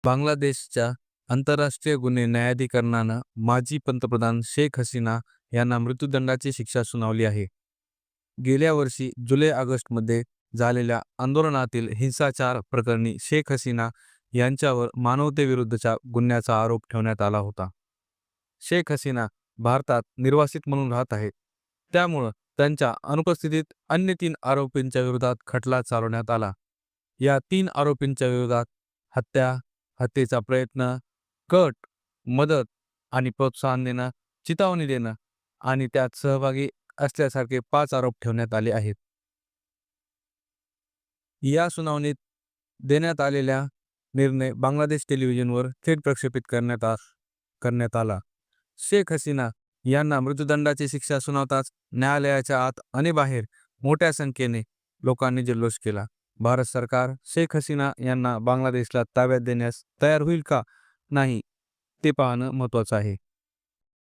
बांगलादेशच्या आंतरराष्ट्रीय गुन्हे न्यायाधिकरणानं माजी पंतप्रधान शेख हसीना यांना मृत्यूदंडाची शिक्षा सुनावली आहे. गेल्या वर्षी जुलै-ऑगस्टमध्ये झालेल्या आंदोलनातील हिंसाचार प्रकरणी शेख हसीना यांच्यावर मानवतेविरुद्धच्या गुन्ह्याचा आरोप ठेवण्यात आला होता. शेख हसीना भारतात निर्वासित म्हणून राहत आहेत. त्यामुळं त्यांच्या अनुपस्थितीत अन्य 3 आरोपींच्या विरोधात खटला चालवण्यात आला. या 3 आरोपींच्या विरोधात हत्या, हत्येचा प्रयत्न, कट, मदत आणि प्रोत्साहन देणं, चिथावणी देणं आणि त्यात सहभागी असल्यासारखे 5 आरोप ठेवण्यात आले आहेत. या सुनावणीत देण्यात आलेला निर्णय बांगलादेश टेलिव्हिजनवर थेट प्रक्षेपित करण्यात आला. शेख हसीना यांना मृत्यूदंडाची शिक्षा सुनावताच न्यायालयाच्या आत आणि बाहेर मोठ्या संख्येने लोकांनी जल्लोष केला. भारत सरकार शेख हसीना यांना बांगलादेशला ताब्यात देण्यास तयार होईल का नाही ते पाहणं महत्त्वाचं आहे.